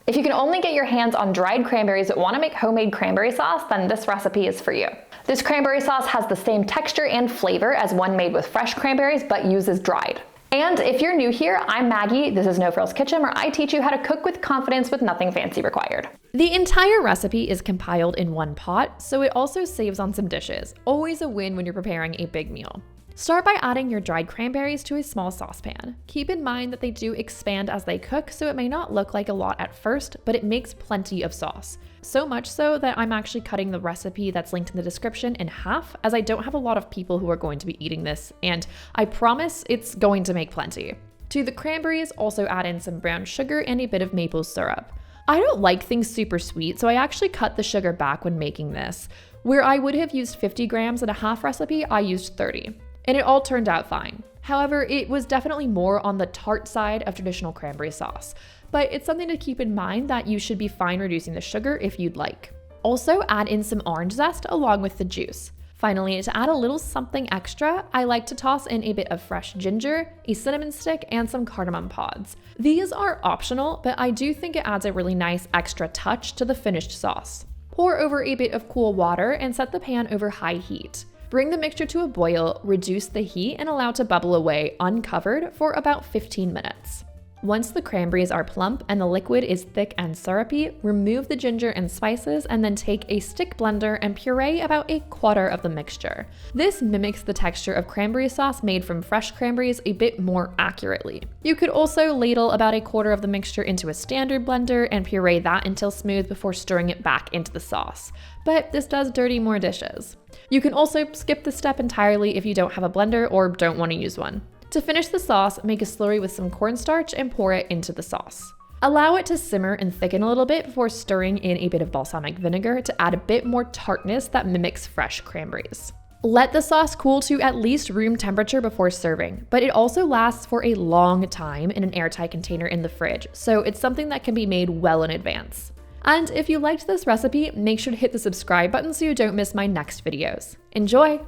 If you can only get your hands on dried cranberries but want to make homemade cranberry sauce, then this recipe is for you. This cranberry sauce has the same texture and flavor as one made with fresh cranberries but uses dried. And if you're new here, I'm Maggie, this is No Frills Kitchen, where I teach you how to cook with confidence with nothing fancy required. The entire recipe is compiled in one pot, so it also saves on some dishes. Always a win when you're preparing a big meal. Start by adding your dried cranberries to a small saucepan. Keep in mind that they do expand as they cook, so it may not look like a lot at first, but it makes plenty of sauce. So much so that I'm actually cutting the recipe that's linked in the description in half, as I don't have a lot of people who are going to be eating this, and I promise it's going to make plenty. To the cranberries, also add in some brown sugar and a bit of maple syrup. I don't like things super sweet, so I actually cut the sugar back when making this. Where I would have used 50 grams in a half recipe, I used 30. And it all turned out fine. However, it was definitely more on the tart side of traditional cranberry sauce, but it's something to keep in mind that you should be fine reducing the sugar if you'd like. Also, add in some orange zest along with the juice. Finally, to add a little something extra, I like to toss in a bit of fresh ginger, a cinnamon stick, and some cardamom pods. These are optional, but I do think it adds a really nice extra touch to the finished sauce. Pour over a bit of cool water and set the pan over high heat. Bring the mixture to a boil, reduce the heat, and allow to bubble away uncovered for about 15 minutes. Once the cranberries are plump and the liquid is thick and syrupy, remove the ginger and spices and then take a stick blender and puree about a quarter of the mixture. This mimics the texture of cranberry sauce made from fresh cranberries a bit more accurately. You could also ladle about a quarter of the mixture into a standard blender and puree that until smooth before stirring it back into the sauce. But this does dirty more dishes. You can also skip this step entirely if you don't have a blender or don't want to use one. To finish the sauce, make a slurry with some cornstarch and pour it into the sauce. Allow it to simmer and thicken a little bit before stirring in a bit of balsamic vinegar to add a bit more tartness that mimics fresh cranberries. Let the sauce cool to at least room temperature before serving, but it also lasts for a long time in an airtight container in the fridge, so it's something that can be made well in advance. And if you liked this recipe, make sure to hit the subscribe button so you don't miss my next videos. Enjoy!